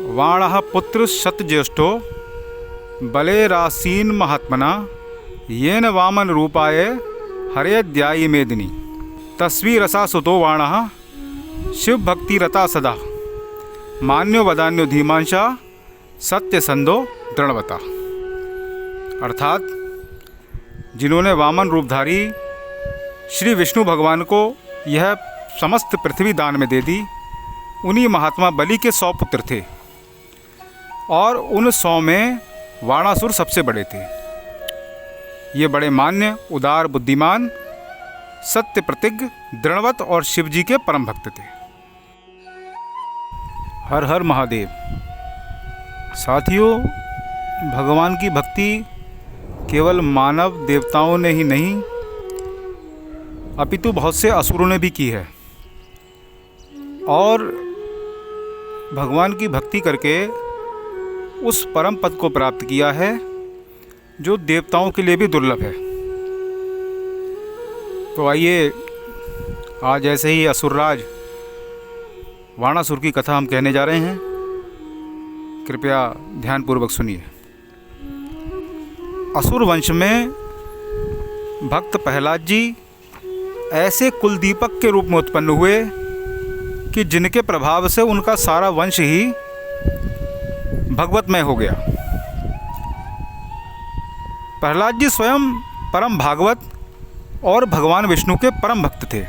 वाणः पुत्र शतज्येष्ठो बलेरासीन महात्मना येन वामन रूपाय हरेद्यायी मेदिनी तस्वीरसा सुतो वाणः शिव भक्ति रता सदा मान्यो वदान्यो धीमांशा सत्य संदो दृढ़वता। अर्थात जिन्होंने वामन रूपधारी श्री विष्णु भगवान को यह समस्त पृथ्वी दान में दे दी, उन्हीं महात्मा बलि के 100 पुत्र थे और उन 100 में वाणासुर सबसे बड़े थे। ये बड़े मान्य, उदार, बुद्धिमान, सत्य प्रतिज्ञ, दृढ़वत और शिव जी के परम भक्त थे। हर हर महादेव। साथियों, भगवान की भक्ति केवल मानव देवताओं ने ही नहीं अपितु बहुत से असुरों ने भी की है और भगवान की भक्ति करके उस परम पद को प्राप्त किया है जो देवताओं के लिए भी दुर्लभ है। तो आइए आज ऐसे ही असुरराज वाणासुर की कथा हम कहने जा रहे हैं। कृपया ध्यानपूर्वक सुनिए। असुर वंश में भक्त प्रहलाद जी ऐसे कुलदीपक के रूप में उत्पन्न हुए कि जिनके प्रभाव से उनका सारा वंश ही भगवतमय हो गया। प्रहलाद जी स्वयं परम भागवत और भगवान विष्णु के परम भक्त थे।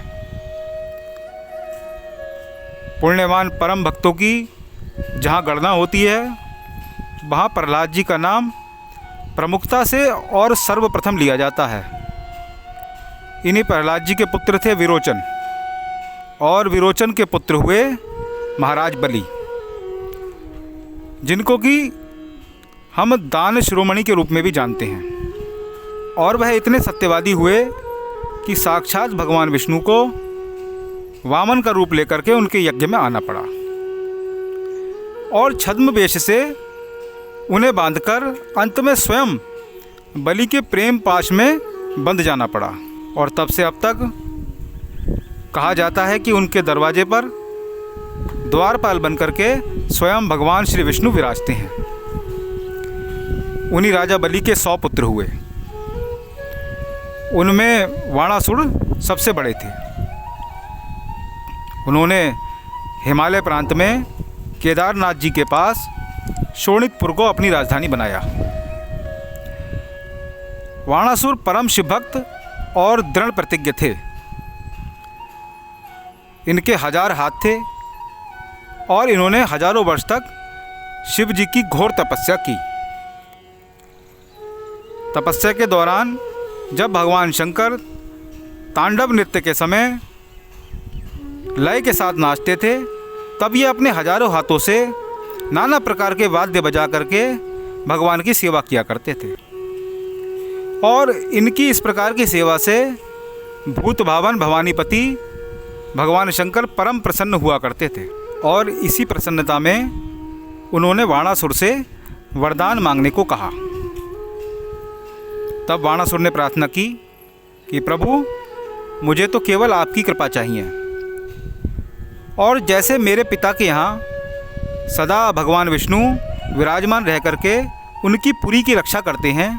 पुण्यवान परम भक्तों की जहाँ गणना होती है वहाँ प्रहलाद जी का नाम प्रमुखता से और सर्वप्रथम लिया जाता है। इन्हीं प्रहलाद जी के पुत्र थे विरोचन और विरोचन के पुत्र हुए महाराज बलि, जिनको कि हम दान शिरोमणि के रूप में भी जानते हैं। और वह इतने सत्यवादी हुए कि साक्षात भगवान विष्णु को वामन का रूप लेकर के उनके यज्ञ में आना पड़ा और छद्म वेश से उन्हें बांधकर अंत में स्वयं बलि के प्रेम पाश में बंध जाना पड़ा। और तब से अब तक कहा जाता है कि उनके दरवाजे पर द्वारपाल बनकर के स्वयं भगवान श्री विष्णु विराजते हैं। उन्हीं राजा बलि के 100 पुत्र हुए। उनमें वाणासुर सबसे बड़े थे। उन्होंने हिमालय प्रांत में केदारनाथ जी के पास शोणितपुर को अपनी राजधानी बनाया। वाणासुर परम शिवभक्त और दृढ़ प्रतिज्ञ थे। इनके 1000 हाथ थे और इन्होंने हजारों वर्ष तक शिव जी की घोर तपस्या की। तपस्या के दौरान जब भगवान शंकर तांडव नृत्य के समय लय के साथ नाचते थे, तब ये अपने हजारों हाथों से नाना प्रकार के वाद्य बजा करके भगवान की सेवा किया करते थे। और इनकी इस प्रकार की सेवा से भूत भावन भवानीपति भगवान शंकर परम प्रसन्न हुआ करते थे। और इसी प्रसन्नता में उन्होंने वाणासुर से वरदान मांगने को कहा। तब वाणासुर ने प्रार्थना की कि प्रभु, मुझे तो केवल आपकी कृपा चाहिए और जैसे मेरे पिता के यहाँ सदा भगवान विष्णु विराजमान रह करके उनकी पुरी की रक्षा करते हैं,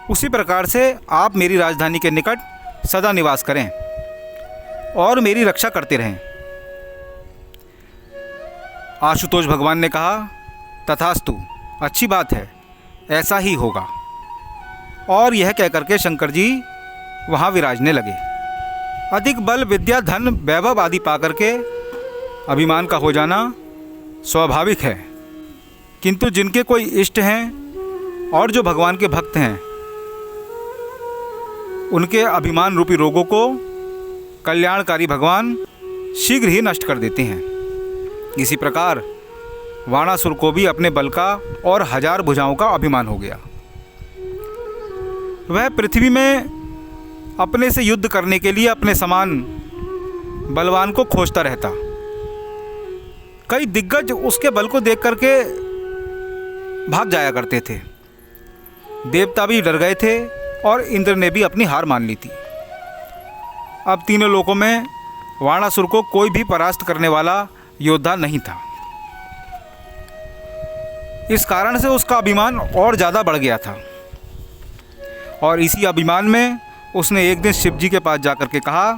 उसी प्रकार से आप मेरी राजधानी के निकट सदा निवास करें और मेरी रक्षा करते रहें। आशुतोष भगवान ने कहा, तथास्तु, अच्छी बात है, ऐसा ही होगा। और यह कह करके शंकर जी वहाँ विराजने लगे। अधिक बल, विद्या, धन, वैभव आदि पा करके अभिमान का हो जाना स्वाभाविक है, किंतु जिनके कोई इष्ट हैं और जो भगवान के भक्त हैं, उनके अभिमान रूपी रोगों को कल्याणकारी भगवान शीघ्र ही नष्ट कर देते हैं। इसी प्रकार वाणासुर को भी अपने बल का और 1000 भुजाओं का अभिमान हो गया। वह पृथ्वी में अपने से युद्ध करने के लिए अपने समान बलवान को खोजता रहता। कई दिग्गज उसके बल को देख करके भाग जाया करते थे। देवता भी डर गए थे और इंद्र ने भी अपनी हार मान ली थी। अब तीनों लोकों में वाणासुर को कोई भी परास्त करने वाला योद्धा नहीं था। इस कारण से उसका अभिमान और ज़्यादा बढ़ गया था और इसी अभिमान में उसने एक दिन शिव जी के पास जाकर के कहा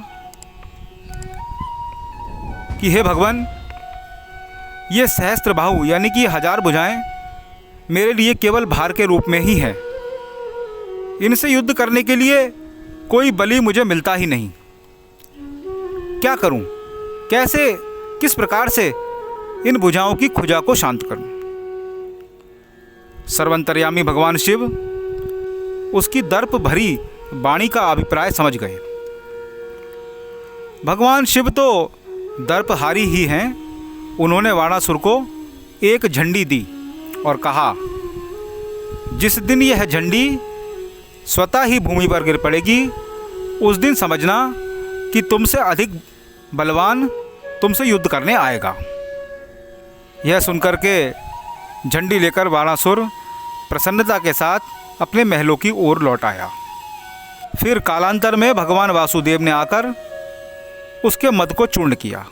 कि हे भगवान, ये सहस्त्र बाहु यानी कि 1000 भुजाएं मेरे लिए केवल भार के रूप में ही हैं। इनसे युद्ध करने के लिए कोई बलि मुझे मिलता ही नहीं। क्या करूं? कैसे, किस प्रकार से इन भुजाओं की खुजा को शांत करूं? सर्वंतर्यामी भगवान शिव उसकी दर्प भरी वाणी का अभिप्राय समझ गए। भगवान शिव तो दर्पहारी ही हैं। उन्होंने वाणासुर को एक झंडी दी और कहा, जिस दिन यह झंडी स्वतः ही भूमि पर गिर पड़ेगी, उस दिन समझना कि तुमसे अधिक बलवान तुमसे युद्ध करने आएगा। यह सुनकर के झंडी लेकर वाणासुर प्रसन्नता के साथ अपने महलों की ओर लौट आया। फिर कालांतर में भगवान वासुदेव ने आकर उसके मद को चूर्ण किया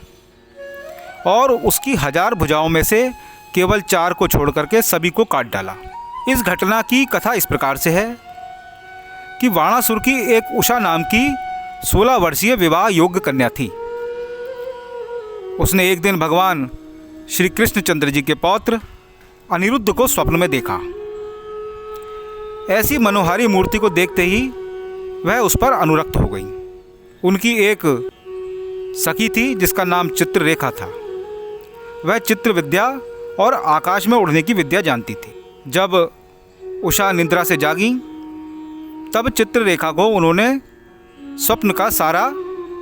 और उसकी 1000 भुजाओं में से केवल 4 को छोड़ करके सभी को काट डाला। इस घटना की कथा इस प्रकार से है कि वाणासुर की एक उषा नाम की 16 वर्षीय विवाह योग्य कन्या थी। उसने एक दिन भगवान श्री कृष्णचंद्र जी के पौत्र अनिरुद्ध को स्वप्न में देखा। ऐसी मनोहारी मूर्ति को देखते ही वह उस पर अनुरक्त हो गई। उनकी एक सखी थी जिसका नाम चित्ररेखा था। वह चित्र विद्या और आकाश में उड़ने की विद्या जानती थी। जब उषा निद्रा से जागी तब चित्ररेखा को उन्होंने स्वप्न का सारा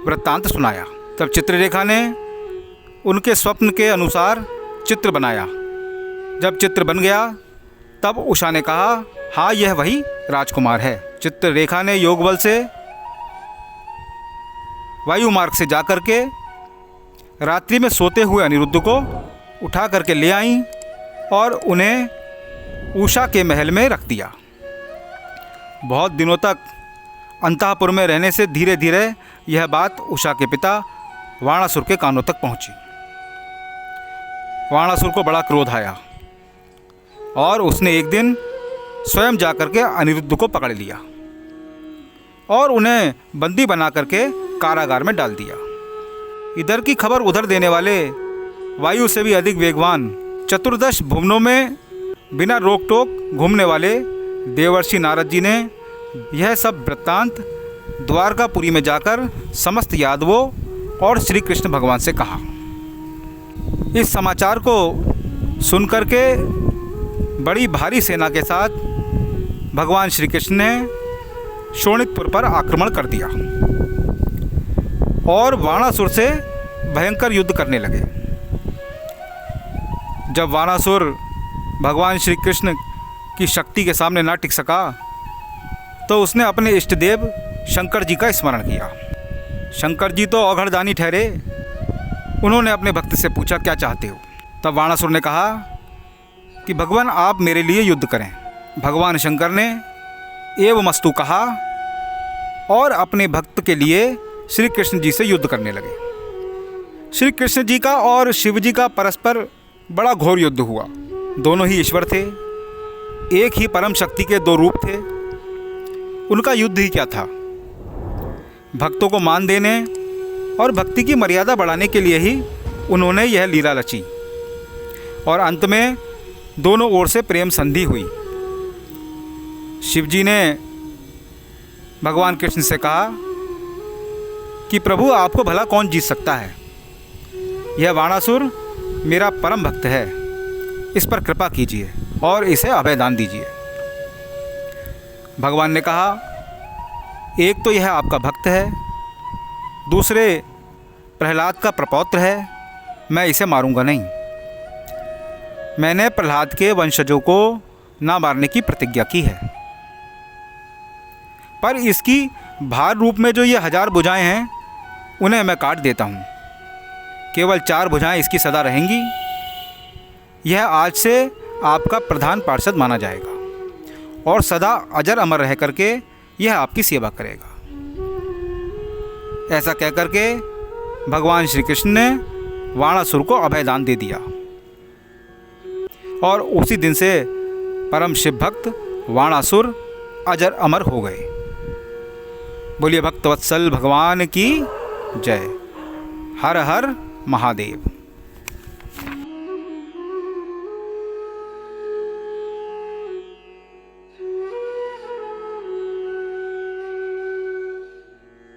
वृत्तांत सुनाया। तब चित्ररेखा ने उनके स्वप्न के अनुसार चित्र बनाया। जब चित्र बन गया तब उषा ने कहा, हाँ, यह वही राजकुमार है। चित्ररेखा ने योग बल से वायु मार्ग से जाकर के रात्रि में सोते हुए अनिरुद्ध को उठा करके ले आई और उन्हें उषा के महल में रख दिया। बहुत दिनों तक अंतःपुर में रहने से धीरे धीरे यह बात उषा के पिता वाणासुर के कानों तक पहुंची। वाणासुर को बड़ा क्रोध आया और उसने एक दिन स्वयं जाकर के अनिरुद्ध को पकड़ लिया और उन्हें बंदी बना करके कारागार में डाल दिया। इधर की खबर उधर देने वाले वायु से भी अधिक वेगवान 14 भुवनों में बिना रोक टोक घूमने वाले देवर्षि नारद जी ने यह सब वृत्तांत द्वारकापुरी में जाकर समस्त यादवों और श्री कृष्ण भगवान से कहा। इस समाचार को सुनकर के बड़ी भारी सेना के साथ भगवान श्री कृष्ण ने शोणितपुर पर आक्रमण कर दिया और वाणासुर से भयंकर युद्ध करने लगे। जब वाणासुर भगवान श्री कृष्ण की शक्ति के सामने ना टिक सका तो उसने अपने इष्ट देव शंकर जी का स्मरण किया। शंकर जी तो औघड़दानी ठहरे। उन्होंने अपने भक्त से पूछा, क्या चाहते हो? तब वाणासुर ने कहा कि भगवान, आप मेरे लिए युद्ध करें। भगवान शंकर ने एवमस्तु कहा और अपने भक्त के लिए श्री कृष्ण जी से युद्ध करने लगे। श्री कृष्ण जी का और शिव जी का परस्पर बड़ा घोर युद्ध हुआ। दोनों ही ईश्वर थे, एक ही परम शक्ति के 2 रूप थे। उनका युद्ध ही क्या था? भक्तों को मान देने और भक्ति की मर्यादा बढ़ाने के लिए ही उन्होंने यह लीला रची और अंत में दोनों ओर से प्रेम संधि हुई। शिव जी ने भगवान कृष्ण से कहा कि प्रभु, आपको भला कौन जीत सकता है? यह वाणासुर मेरा परम भक्त है, इस पर कृपा कीजिए और इसे अभयदान दीजिए। भगवान ने कहा, एक तो यह आपका भक्त है, दूसरे प्रहलाद का प्रपौत्र है, मैं इसे मारूंगा नहीं। मैंने प्रहलाद के वंशजों को ना मारने की प्रतिज्ञा की है, पर इसकी भार रूप में जो ये 1000 भुजाएं हैं उन्हें मैं काट देता हूँ। केवल 4 भुजाएं इसकी सदा रहेंगी। यह आज से आपका प्रधान पार्षद माना जाएगा और सदा अजर अमर रह करके यह आपकी सेवा करेगा। ऐसा कह करके भगवान श्री कृष्ण ने वाणासुर को अभयदान दे दिया और उसी दिन से परम शिव भक्त वाणासुर अजर अमर हो गए। बोलिए भक्तवत्सल भगवान की जय। हर हर महादेव।